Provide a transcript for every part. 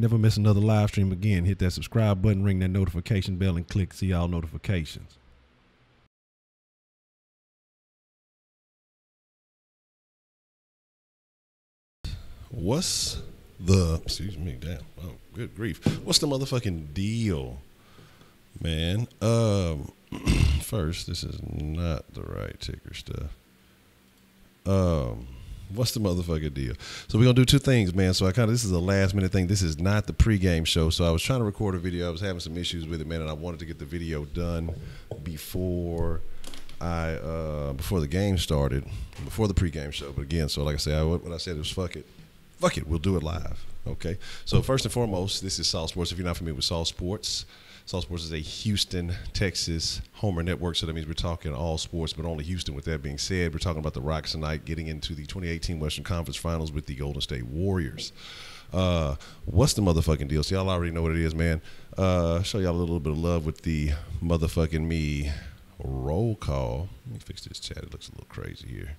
Never miss another live stream again. Hit that subscribe button, ring that notification bell, and click see all notifications. What's the, excuse me, damn, oh, good grief. What's the motherfucking deal, man? First, this is not the right ticker stuff. What's the motherfucking deal? So we're gonna do two things, man. So this is a last minute thing. This is not the pregame show. So I was trying to record a video. I was having some issues with it, man, and I wanted to get the video done before the game started, before the pregame show. But again, so like I said, what I said was fuck it, we'll do it live. Okay. So first and foremost, this is Saul Sports. If you're not familiar with Saul Sports is a Houston, Texas homer network. So that means we're talking all sports, but only Houston. With that being said, we're talking about the Rockets tonight getting into the 2018 Western Conference Finals with the Golden State Warriors. What's the motherfucking deal? So y'all already know what it is, man. Show y'all a little bit of love with the motherfucking me roll call. Let me fix this chat. It looks a little crazy here.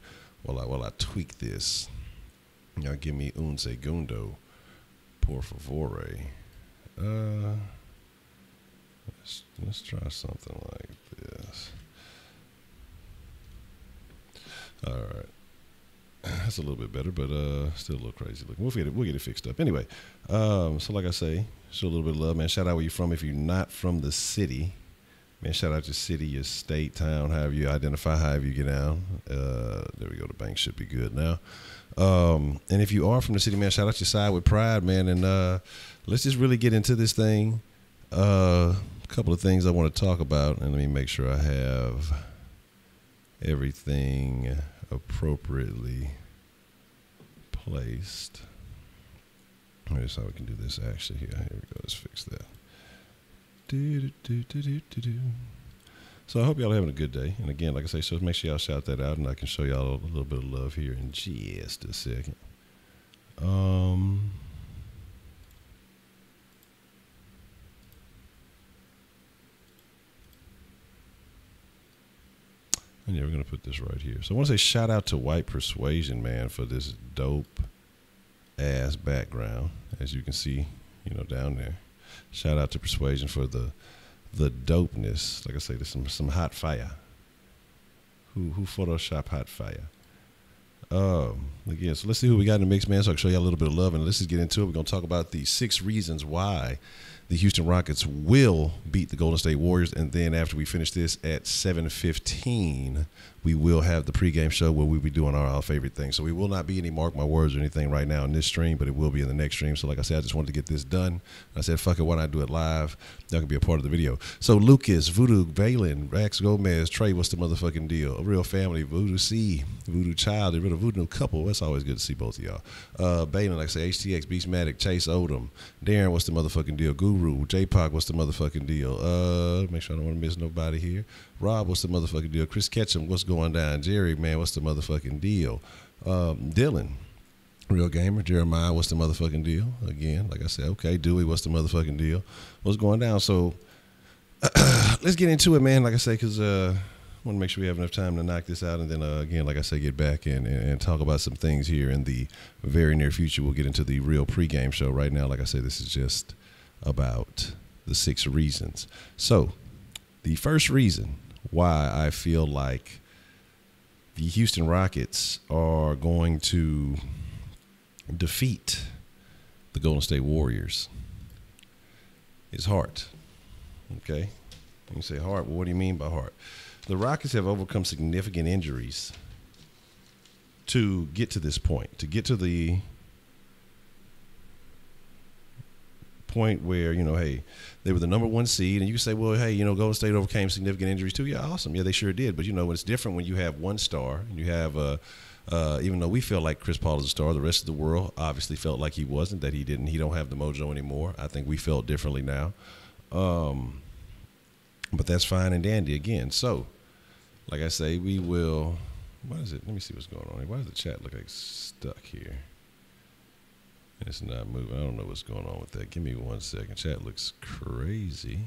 While I tweak this. Y'all give me un segundo, por favore. Let's try something like this. All right, that's a little bit better, but still a little crazy looking. We'll get it fixed up anyway. So like I say, show a little bit of love, man. Shout out where you're from. If you're not from the city, man, shout out your city, your state, town, however you identify, however you get down. There we go. The bank should be good now. And if you are from the city, man, shout out your side with pride, man. And let's just really get into this thing. A couple of things I want to talk about, and let me make sure I have everything appropriately placed. Here's how we can do this actually here. Here we go. Let's fix that. So I hope y'all are having a good day. And again, like I say, so make sure y'all shout that out, and I can show y'all a little bit of love here in just a second. And yeah, we're going to put this right here. So I want to say shout out to White Persuasion, man, for this dope ass background. As you can see, down there. Shout out to Persuasion for the dopeness. Like I say, there's some hot fire. Who Photoshop hot fire? Again, so let's see who we got in the mix, man, so I can show you a little bit of love, and let's just get into it. We're going to talk about the 6 reasons why the Houston Rockets will beat the Golden State Warriors, and then after we finish this at 7:15, we will have the pregame show where we'll be doing our favorite thing. So we will not be any mark my words or anything right now in this stream, but it will be in the next stream. So like I said, I just wanted to get this done. I said, fuck it, why not do it live? That can be a part of the video. So Lucas, Voodoo, Valen, Rax Gomez, Trey, what's the motherfucking deal? A Real Family, Voodoo C, Voodoo Child, a Voodoo Couple. That's always good to see both of y'all. Balin, like I say, HTX, Beastmatic, Chase Odom, Darren, what's the motherfucking deal? Guru, J-Pac, what's the motherfucking deal? Make sure I don't want to miss nobody here. Rob, what's the motherfucking deal? Chris Ketchum, what's going down? Jerry, man, what's the motherfucking deal? Dylan, Real Gamer. Jeremiah, what's the motherfucking deal? Again, like I said, okay. Dewey, what's the motherfucking deal? What's going down? So let's get into it, man. Like I say, because I want to make sure we have enough time to knock this out, and then again, like I say, get back and talk about some things here in the very near future. We'll get into the real pregame show. Right now, like I say, this is just about the 6 reasons. So the first reason why I feel like the Houston Rockets are going to defeat the Golden State Warriors is heart. Okay? You say heart. Well, what do you mean by heart? The Rockets have overcome significant injuries to get to this point, to get to the point where, hey, they were the number 1 seed, and you say, well, hey, Golden State overcame significant injuries too. Yeah, awesome. Yeah, they sure did. But, it's different when you have one star, and you have, even though we feel like Chris Paul is a star, the rest of the world obviously felt like he wasn't, that he don't have the mojo anymore. I think we felt differently now. But that's fine and dandy again. So, like I say, we will, what is it? Let me see what's going on here. Why does the chat look like stuck here? It's not moving. I don't know what's going on with that. Give me 1 second. Chat looks crazy.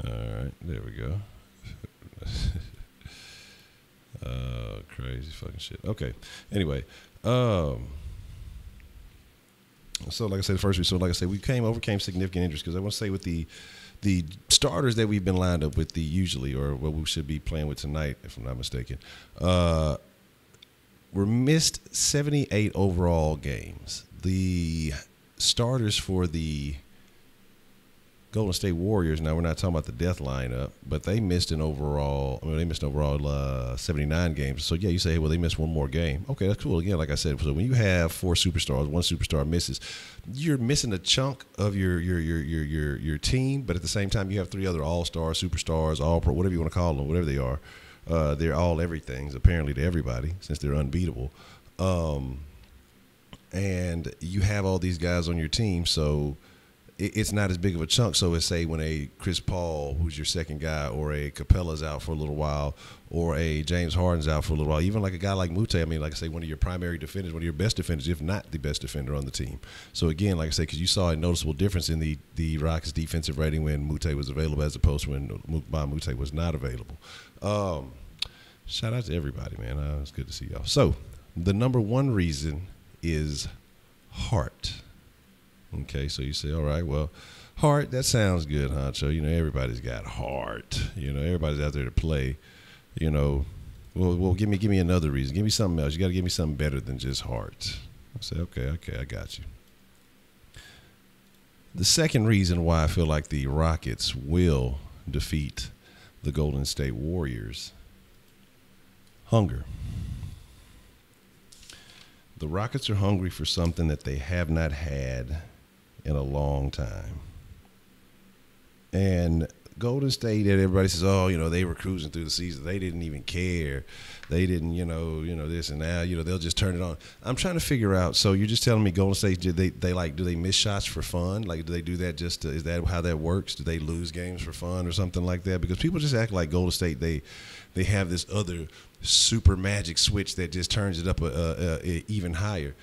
All right, there we go. Crazy fucking shit. Okay. Anyway, So like I said, we overcame significant injuries because I want to say with the starters that we've been lined up with usually, or what we should be playing with tonight, if I'm not mistaken, we're missed 78 overall games. The starters for the Golden State Warriors, now we're not talking about the death lineup, but they missed an overall 79 games. So, yeah, you say, hey, well, they missed one more game. Okay, that's cool. Again, like I said, so when you have 4 superstars, one superstar misses, you're missing a chunk of your team, but at the same time you have 3 other all-stars, superstars, all-pro, whatever you want to call them, whatever they are. They're all everythings, apparently, to everybody, since they're unbeatable. And you have all these guys on your team, so it's not as big of a chunk. So it's say when a Chris Paul, who's your second guy, or a Capella's out for a little while, or a James Harden's out for a little while, even like a guy like Muthaf, I mean, like I say, one of your primary defenders, one of your best defenders, if not the best defender on the team. So again, like I say, because you saw a noticeable difference in the Rockets' defensive rating when Muthaf was available as opposed to when Muthaf was not available. Shout out to everybody, man. It's good to see y'all. So the number one reason is heart. Okay, so you say, all right, well, heart, that sounds good, Honcho. You know, everybody's got heart. You know, everybody's out there to play. You know, well, give me another reason. Give me something else. You got to give me something better than just heart. I say, okay, I got you. The second reason why I feel like the Rockets will defeat the Golden State Warriors, hunger. The Rockets are hungry for something that they have not had in a long time. And Golden State, everybody says, oh, you know, they were cruising through the season. They didn't even care. They didn't, you know, this and now, you know, they'll just turn it on. I'm trying to figure out. So you're just telling me Golden State, do they miss shots for fun? Like, do they do that just is that how that works? Do they lose games for fun or something like that? Because people just act like Golden State, they have this other super magic switch that just turns it up even higher.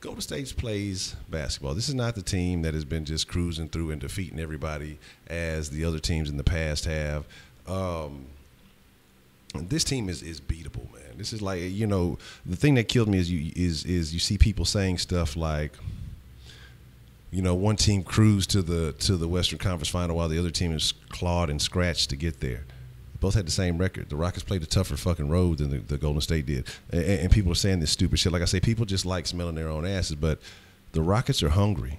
Golden State plays basketball. This is not the team that has been just cruising through and defeating everybody as the other teams in the past have. This team is beatable, man. This is like, you know, the thing that killed me is you see people saying stuff like, you know, one team cruised to the Western Conference Final while the other team is clawed and scratched to get there. Both had the same record. The Rockets played a tougher fucking road than the Golden State did. And people are saying this stupid shit. Like I say, people just like smelling their own asses. But the Rockets are hungry.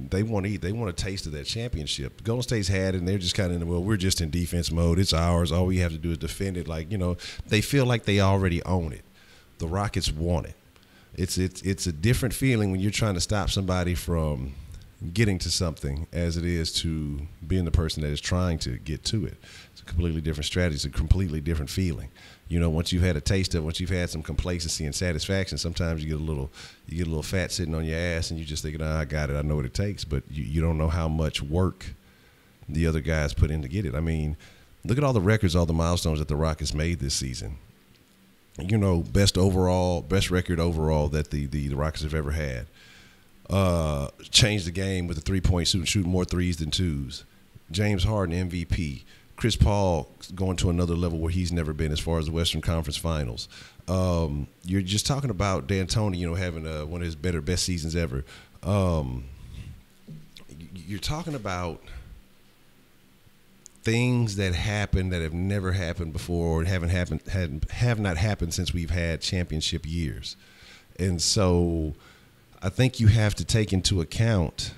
They want to eat. They want a taste of that championship. Golden State's had it, and they're just kind of, well, we're just in defense mode. It's ours. All we have to do is defend it. Like, you know, they feel like they already own it. The Rockets want it. It's a different feeling when you're trying to stop somebody from getting to something as it is to being the person that is trying to get to it. It's a completely different strategy. It's a completely different feeling. You know, once you've had a taste of it, once you've had some complacency and satisfaction, sometimes you get a little fat sitting on your ass and you just thinking, I got it, I know what it takes, but you don't know how much work the other guys put in to get it. I mean, look at all the records, all the milestones that the Rockets made this season. You know, best record overall that the Rockets have ever had. Changed the game with a three-point shooting more threes than twos. James Harden MVP. Chris Paul going to another level where he's never been as far as the Western Conference Finals. You're just talking about D'Antoni, you know, having one of his best seasons ever. You're talking about things that happen that have never happened before or have not happened since we've had championship years. And so I think you have to take into account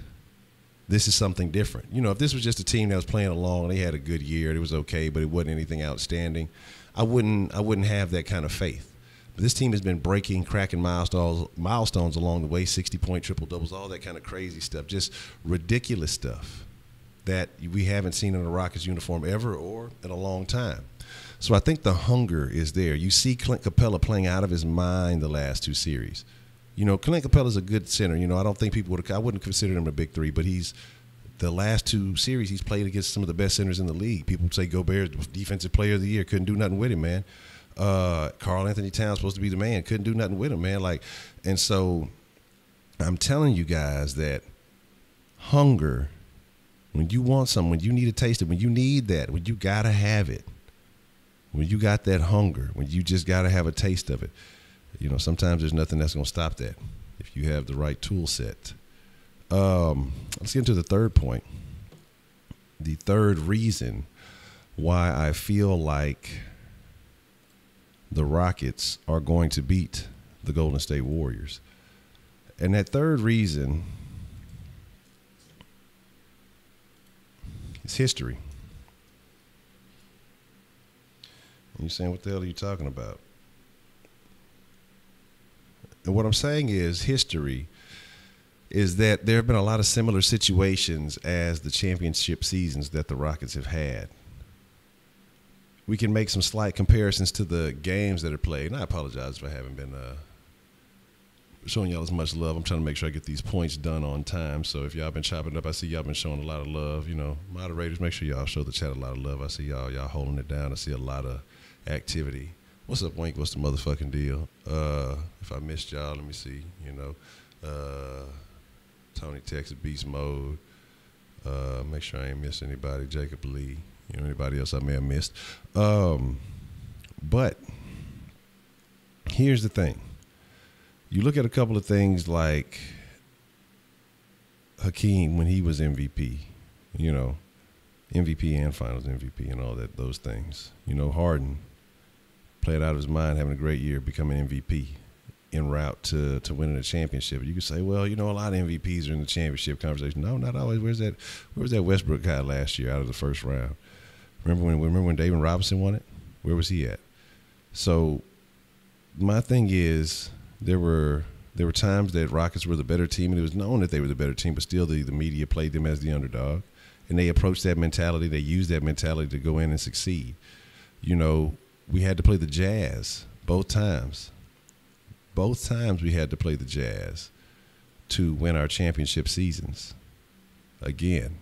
this is something different. You know, if this was just a team that was playing along, they had a good year, it was okay, but it wasn't anything outstanding, I wouldn't have that kind of faith. But this team has been cracking milestones along the way, 60-point triple-doubles, all that kind of crazy stuff, just ridiculous stuff that we haven't seen in a Rockets uniform ever or in a long time. So I think the hunger is there. You see Clint Capella playing out of his mind the last 2 series. You know, Clint Capella's a good center. You know, I don't think I wouldn't consider him a big three, but the last 2 series he's played against some of the best centers in the league. People say Gobert's defensive player of the year. Couldn't do nothing with him, man. Karl Anthony Towns supposed to be the man. Couldn't do nothing with him, man. Like, and so I'm telling you guys that hunger, when you want something, when you need to taste it, when you need that, when you got to have it, when you got that hunger, when you just got to have a taste of it, you know, sometimes there's nothing that's going to stop that if you have the right tool set. Let's get into the third point. The third reason why I feel like the Rockets are going to beat the Golden State Warriors. And that third reason is history. And you're saying, what the hell are you talking about? And what I'm saying is history is that there have been a lot of similar situations as the championship seasons that the Rockets have had. We can make some slight comparisons to the games that are played. And I apologize if I haven't been showing y'all as much love. I'm trying to make sure I get these points done on time. So if y'all been chopping up, I see y'all been showing a lot of love. You know, moderators, make sure y'all show the chat a lot of love. I see y'all holding it down. I see a lot of activity. What's up, Wink? What's the motherfucking deal? If I missed y'all, let me see. You know, Tony Texas Beast Mode. Make sure I ain't missed anybody. Jacob Lee. You know, anybody else I may have missed. But here's the thing. You look at a couple of things like Hakeem when he was MVP, you know, MVP and Finals MVP and all that, those things. You know, Harden played out of his mind, having a great year, becoming MVP en route to winning a championship. You could say, well, you know, a lot of MVPs are in the championship conversation. No, not always. Where was that Westbrook guy last year out of the first round? Remember when David Robinson won it? Where was he at? So my thing is there were times that Rockets were the better team, and it was known that they were the better team, but still the media played them as the underdog, and they approached that mentality. They used that mentality to go in and succeed. You know, we had to play the Jazz both times. Both times we had to play the Jazz to win our championship seasons. Again,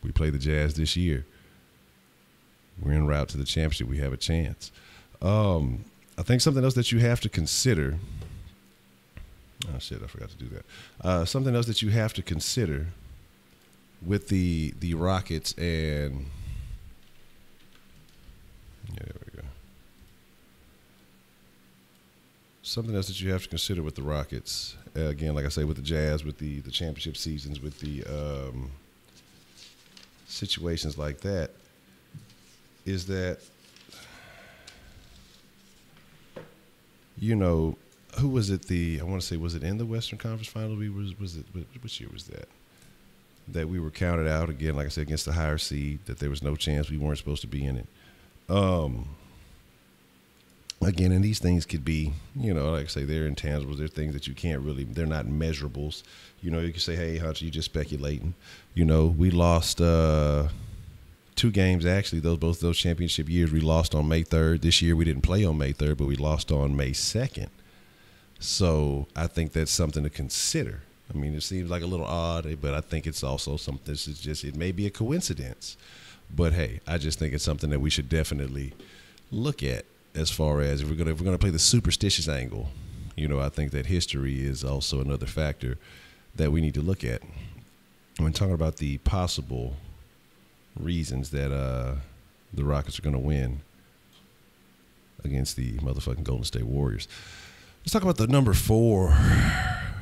we play the Jazz this year. We're en route to the championship. We have a chance. I think something else that you have to consider. Oh, shit, I forgot to do that. Something else that you have to consider with the Rockets and yeah, there we go. Something else that you have to consider with the Rockets, again, like I say, with the Jazz, with the championship seasons, with the situations like that, is that, you know, who was it? I want to say, was it in the Western Conference Final? Which year was that? That we were counted out again, like I said, against the higher seed, that there was no chance, we weren't supposed to be in it. Again, and these things could be, you know, like I say, they're intangibles. They're things that you can't really, they're not measurables. You know, you can say, hey, Honcho, you just speculating. You know, we lost 2 games, actually, both those championship years. We lost on May 3rd. This year we didn't play on May 3rd, but we lost on May 2nd. So I think that's something to consider. I mean, it seems like a little odd, but I think it's also something. This is just, it may be a coincidence, but hey, I just think it's something that we should definitely look at as far as if we're gonna play the superstitious angle. You know, I think that history is also another factor that we need to look at when talking about the possible reasons that the Rockets are going to win against the motherfucking Golden State Warriors. Let's talk about the number 4.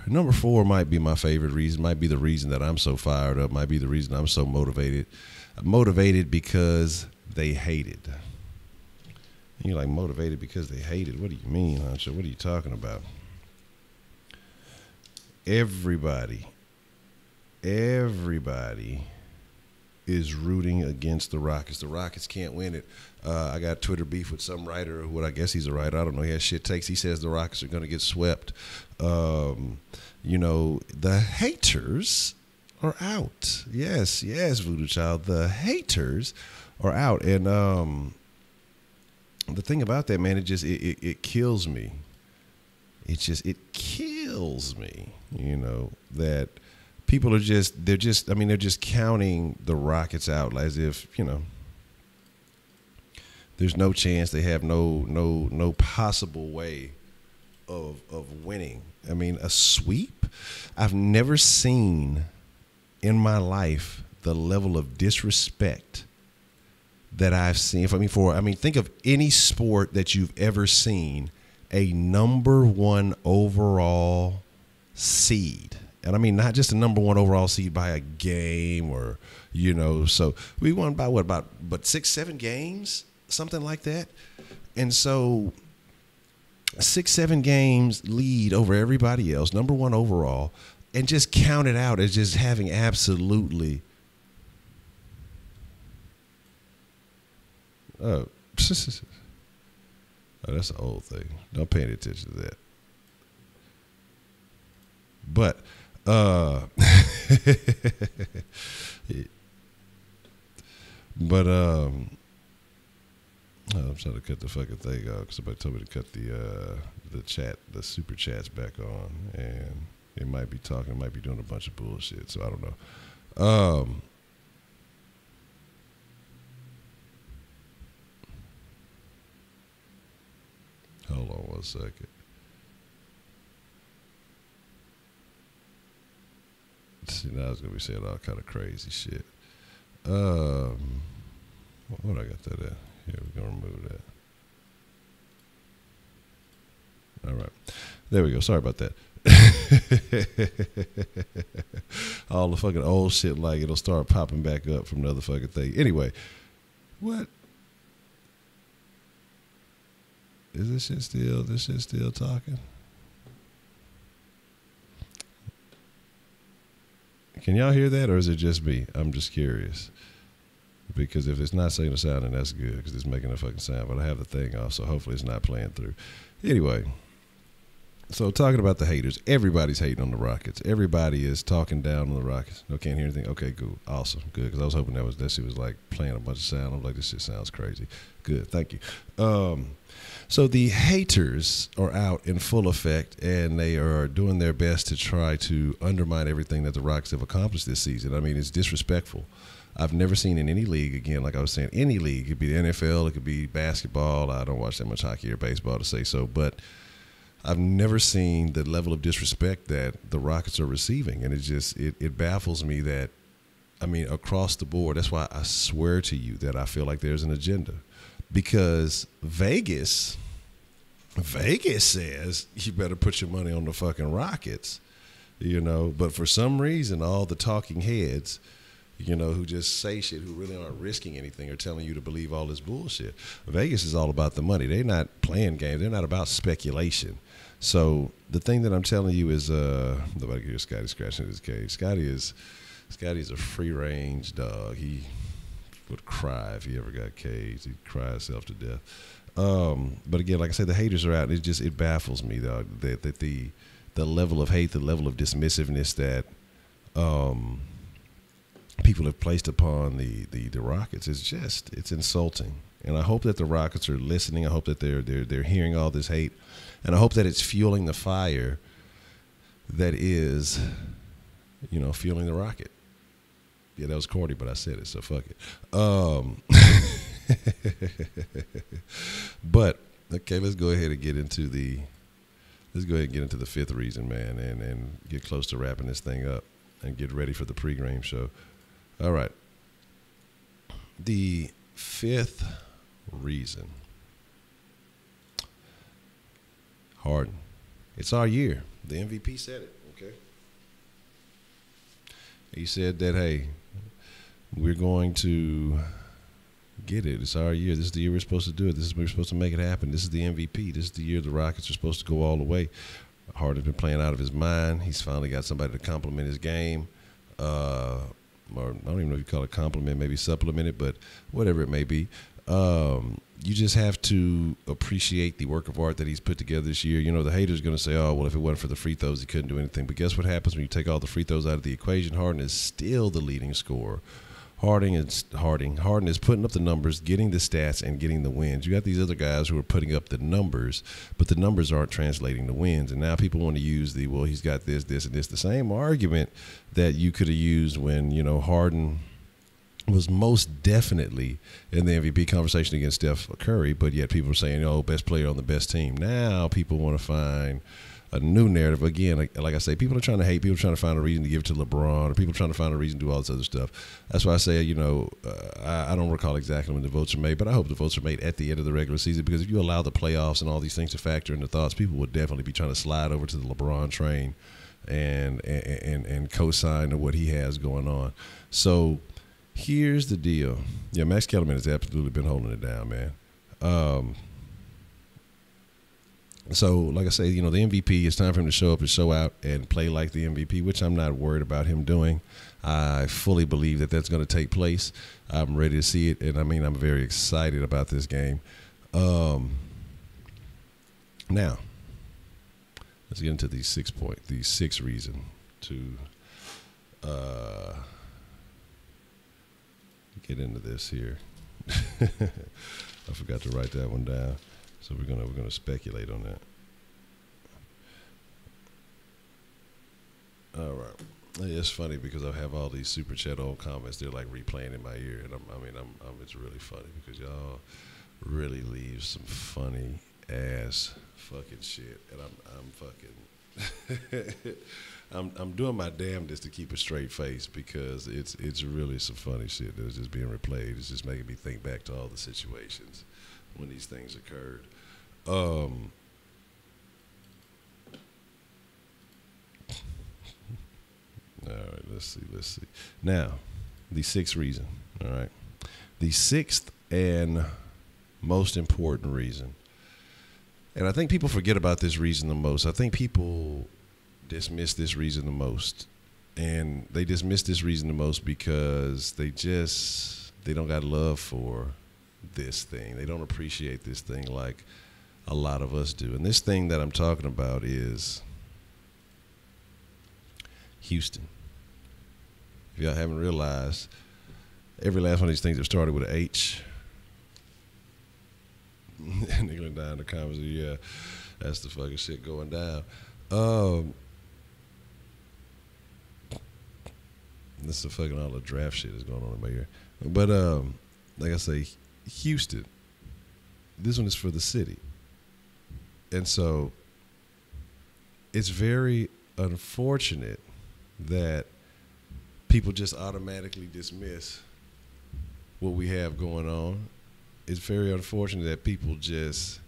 Number 4 might be my favorite reason, might be the reason that I'm so fired up, might be the reason I'm so motivated. I'm motivated because they hated. And you're like, motivated because they hated? What do you mean, Honcho? What are you talking about? Everybody is rooting against the Rockets. The Rockets can't win it. I got Twitter beef with some writer, who I guess he's a writer. I don't know. He has shit takes. He says the Rockets are going to get swept. You know, the haters are out. Yes, Voodoo Child. The haters are out. And the thing about that, man, it kills me. It kills me, you know, that people are they're just counting the Rockets out as if, you know, there's no chance. They have no possible way of winning. I mean, a sweep? I've never seen in my life the level of disrespect that I've seen. Think of any sport that you've ever seen a number 1 overall seed And I mean, not just the number one overall seed by a game or, so we won by about 6-7 games, something like that. And so 6-7 games lead over everybody else, number one overall, and just count it out as just having absolutely oh, that's an old thing. Don't pay any attention to that. But I'm trying to cut the fucking thing off because somebody told me to cut the super chats back on, and it might be talking, it might be doing a bunch of bullshit, so I don't know. Hold on one second. See, now I was gonna be saying all kind of crazy shit. What I got that at? Here, we're gonna remove that. All right, there we go. Sorry about that. All the fucking old shit, like it'll start popping back up from the other fucking thing. Anyway, what is this shit still? This shit still talking? Can y'all hear that, or is it just me? I'm just curious. Because if it's not saying the sound, then that's good, because it's making a fucking sound. But I have the thing off, so hopefully it's not playing through. Anyway, so talking about the haters, everybody's hating on the Rockets. Everybody is talking down on the Rockets. No, can't hear anything? Okay, cool. Awesome. Good, because I was hoping that shit was like playing a bunch of sound. I'm like, this shit sounds crazy. Good, thank you. So the haters are out in full effect, and they are doing their best to try to undermine everything that the Rockets have accomplished this season. I mean, it's disrespectful. I've never seen in any league, again, like I was saying, any league. It could be the NFL, it could be basketball. I don't watch that much hockey or baseball to say so, but I've never seen the level of disrespect that the Rockets are receiving, and it baffles me that, I mean, across the board. That's why I swear to you that I feel like there's an agenda, because Vegas says you better put your money on the fucking Rockets, but for some reason, all the talking heads, who just say shit, who really aren't risking anything or telling you to believe all this bullshit. Vegas is all about the money. They're not playing games. They're not about speculation. So the thing that I'm telling you is, nobody can hear Scotty scratching his cage. Scotty's a free range dog. He would cry if he ever got caged. He'd cry himself to death. But again, like I said, the haters are out. It baffles me, dog, that the level of hate, the level of dismissiveness that people have placed upon the Rockets it's insulting. And I hope that the Rockets are listening. I hope that they're hearing all this hate, and I hope that it's fueling the fire that is, fueling the rocket. Yeah, that was corny, but I said it, so fuck it. But okay, let's go ahead and get into the fifth reason, man, and get close to wrapping this thing up and get ready for the pregame show. All right. The fifth reason. Harden. It's our year. The MVP said it, okay? He said that, hey, we're going to get it. It's our year. This is the year we're supposed to do it. This is when we're supposed to make it happen. This is the MVP. This is the year the Rockets are supposed to go all the way. Harden's been playing out of his mind. He's finally got somebody to compliment his game. Or I don't even know if you call it compliment, maybe supplement it, but whatever it may be. You just have to appreciate the work of art that he's put together this year. The haters are going to say, oh, well, if it wasn't for the free throws, he couldn't do anything. But guess what happens when you take all the free throws out of the equation? Harden is still the leading scorer. Harden is putting up the numbers, getting the stats, and getting the wins. You got these other guys who are putting up the numbers, but the numbers aren't translating to wins. And now people want to use well, he's got this, and this. The same argument that you could have used when, Harden was most definitely in the MVP conversation against Steph Curry, but yet people are saying, oh, best player on the best team. Now people want to find a new narrative. Again, like I say, people are trying to hate. People are trying to find a reason to give it to LeBron, or people are trying to find a reason to do all this other stuff. That's why I say, I don't recall exactly when the votes are made, but I hope the votes are made at the end of the regular season, because if you allow the playoffs and all these things to factor into thoughts, people would definitely be trying to slide over to the LeBron train and co-sign to what he has going on. So here's the deal. Yeah, Max Kellerman has absolutely been holding it down, man. So, like I say, the MVP, it's time for him to show up and show out and play like the MVP, which I'm not worried about him doing. I fully believe that that's going to take place. I'm ready to see it, and I'm very excited about this game. Now, let's get into the 6 reason to get into this here. I forgot to write that one down. So we're gonna speculate on that. All right. It's funny because I have all these super chat old comments. They're like replaying in my ear, and it's really funny because y'all really leave some funny ass fucking shit, and I'm fucking I'm doing my damnedest to keep a straight face because it's really some funny shit that's just being replayed. It's just making me think back to all the situations when these things occurred. All right, let's see. Now, the sixth reason. All right. The sixth and most important reason. And I think people forget about this reason the most. I think people dismiss this reason the most. And they dismiss this reason the most because they don't got love for this thing. They don't appreciate this thing like a lot of us do. And this thing that I'm talking about is Houston. If y'all haven't realized, every last one of these things have started with an H. Nigga down in the comments, yeah, that's the fucking shit going down. This is the fucking all the draft shit is going on in my ear. But like I say, Houston, this one is for the city. And so it's very unfortunate that people just automatically dismiss what we have going on. It's very unfortunate that people just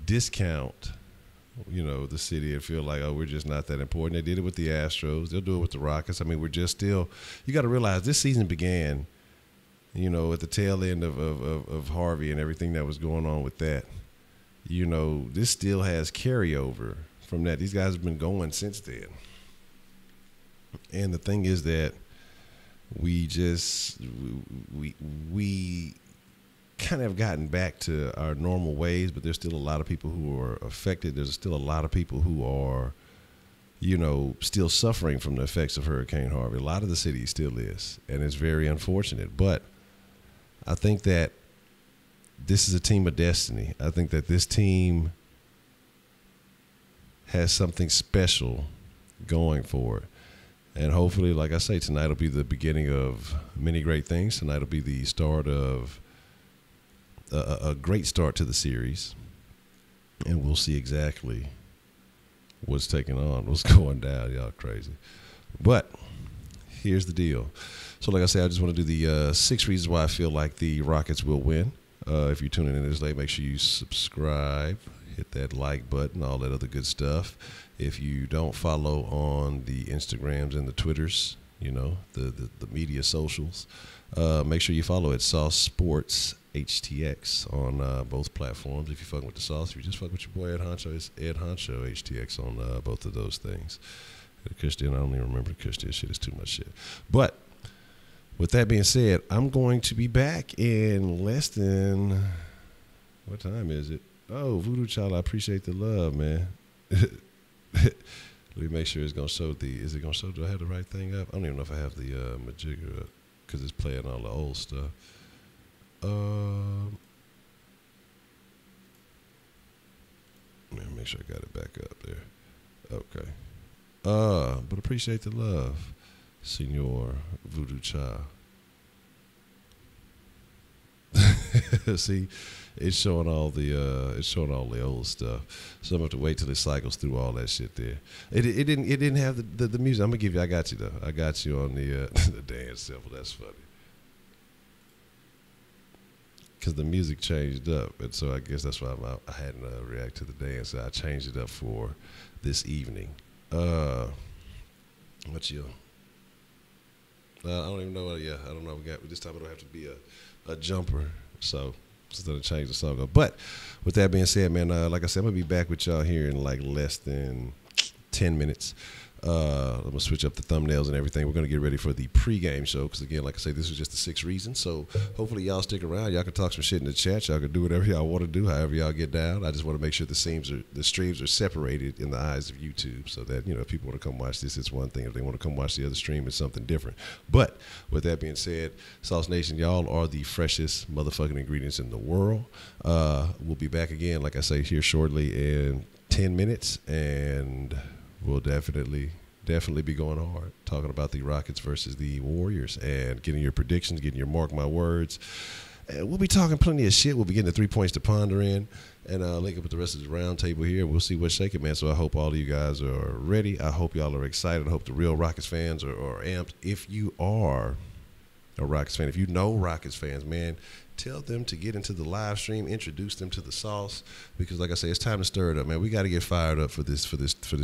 discount, the city and feel like, oh, we're just not that important. They did it with the Astros. They'll do it with the Rockets. We're just still, you got to realize this season began, at the tail end of Harvey and everything that was going on with that. This still has carryover from that. These guys have been going since then. And the thing is that we kind of have gotten back to our normal ways, but there's still a lot of people who are affected. There's still a lot of people who are, still suffering from the effects of Hurricane Harvey. A lot of the city still is, and it's very unfortunate. But I think that this is a team of destiny. I think that this team has something special going for it. And hopefully, like I say, tonight will be the beginning of many great things. Tonight will be the start of a great start to the series. And we'll see exactly what's taking on, what's going down. Y'all crazy. But here's the deal. So like I said, I just want to do the 6 reasons why I feel like the Rockets will win. If you're tuning in this late, make sure you subscribe, hit that like button, all that other good stuff. If you don't follow on the Instagrams and the Twitters, the media socials, make sure you follow at Sauce Sports HTX on both platforms. If you're fucking with the sauce, if you just fuck with your boy Ed Honcho, it's Ed Honcho HTX on both of those things. Christian, I don't even remember the Christian shit. It's too much shit. But with that being said, I'm going to be back in less than, what time is it? Oh, Voodoo Child, I appreciate the love, man. Let me make sure it's going to show is it going to show, do I have the right thing up? I don't even know if I have the Majigger up because it's playing all the old stuff. Let me make sure I got it back up there. Okay. But appreciate the love, Senor Voodoo Child. See, it's showing all the old stuff. So I'm gonna have to wait till it cycles through all that shit there. It didn't have the music. I got you though. I got you on the the dance sample. That's funny. Because the music changed up, and so I guess that's why I hadn't react to the dance. So I changed it up for this evening. What you? I don't even know. Yeah, I don't know. We got this time. It'll have to be a jumper. So instead of change the song up. But with that being said, man, like I said, I'm gonna be back with y'all here in like less than 10 minutes. I'm gonna switch up the thumbnails and everything. We're gonna get ready for the pregame show because again, like I say, this is just the 6 reasons. So hopefully y'all stick around. Y'all can talk some shit in the chat. Y'all can do whatever y'all want to do, however y'all get down. I just want to make sure the streams are separated in the eyes of YouTube, so that if people want to come watch this, it's one thing. If they want to come watch the other stream, it's something different. But with that being said, Sauce Nation, y'all are the freshest motherfucking ingredients in the world. We'll be back again, like I say, here shortly in 10 minutes, and we'll definitely be going hard, talking about the Rockets versus the Warriors and getting your predictions, getting your mark my words. And we'll be talking plenty of shit. We'll be getting the 3 points to ponder in and link up with the rest of the round table here. We'll see what's shaking, man. So I hope all of you guys are ready. I hope y'all are excited. I hope the real Rockets fans are amped. If you are a Rockets fan, if you know Rockets fans, man, tell them to get into the live stream, introduce them to the sauce, because like I say, it's time to stir it up, man. We got to get fired up for this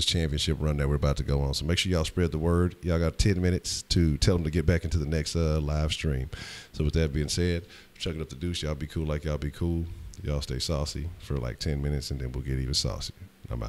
championship run that we're about to go on. So make sure y'all spread the word. Y'all got 10 minutes to tell them to get back into the next live stream. So with that being said, chucking up the deuce. Y'all be cool like y'all be cool. Y'all stay saucy for like 10 minutes, and then we'll get even saucier. I'm out.